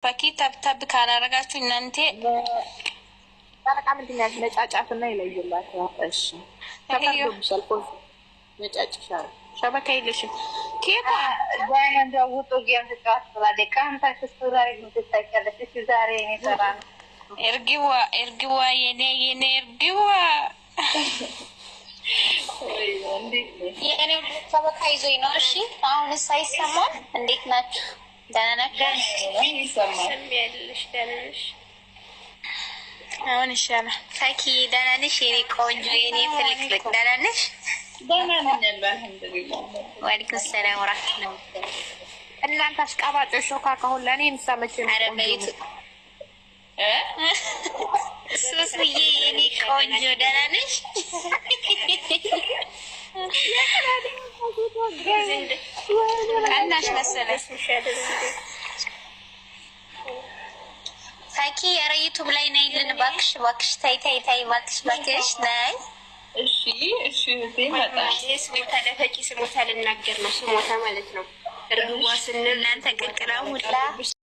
ፈኪ ተብተብ ካላረጋችሁ እናንተ በጣም እንድኛት ነጫጫትና ይለይላት። እሺ ተፈቅዶብሻል። ኮንፍ ነጫጭሻል። ሸበካ የለሽም። ኬታ ዛሬ እንደው ውጡ ጌም ተጫወት ብላለች። ካንታሽ ዛሬ ምትታቀለሽ? እሺ ዛሬ እኔ ሰራ እርግዋ የኔ እርግዋ የኔ ሸበካ ይዞኝ ነው። እሺ አሁንስ አይሰማም? እንዴት ናችሁ? ደህና ናችሁ? ይሰማልሽ? ደህና ነሽ? አሁን ይሻላል። ፈኪ ደህና ነሽ? የኔ ቆንጆ የኔ ፍልቅልቅ ደህና ነሽ? ደህና ነኝ አልሐምዱሊላህ። ወአለይኩም ሰላም ወራህመቱላህ። እናንተ አሽቃባጮች ሾካካ ሁላ እኔ እንሰመች አረበይቱ ሱስዬ የኔ ቆንጆ ደህና ነሽ? ቀናሽ መሰለሽ ፈኪ ኧረ ዩቱብ ላይ ነይልን እባክሽ እባክሽ። ታይ እባክሽ እባክሽ ነይ። እሺ መጣ ስሞታ ለፈኪ ስሞታ ልናገር ነው። ስሞታ ማለት ነው። እርግዋ ስንል እናንተ ቅቅላ ሁላ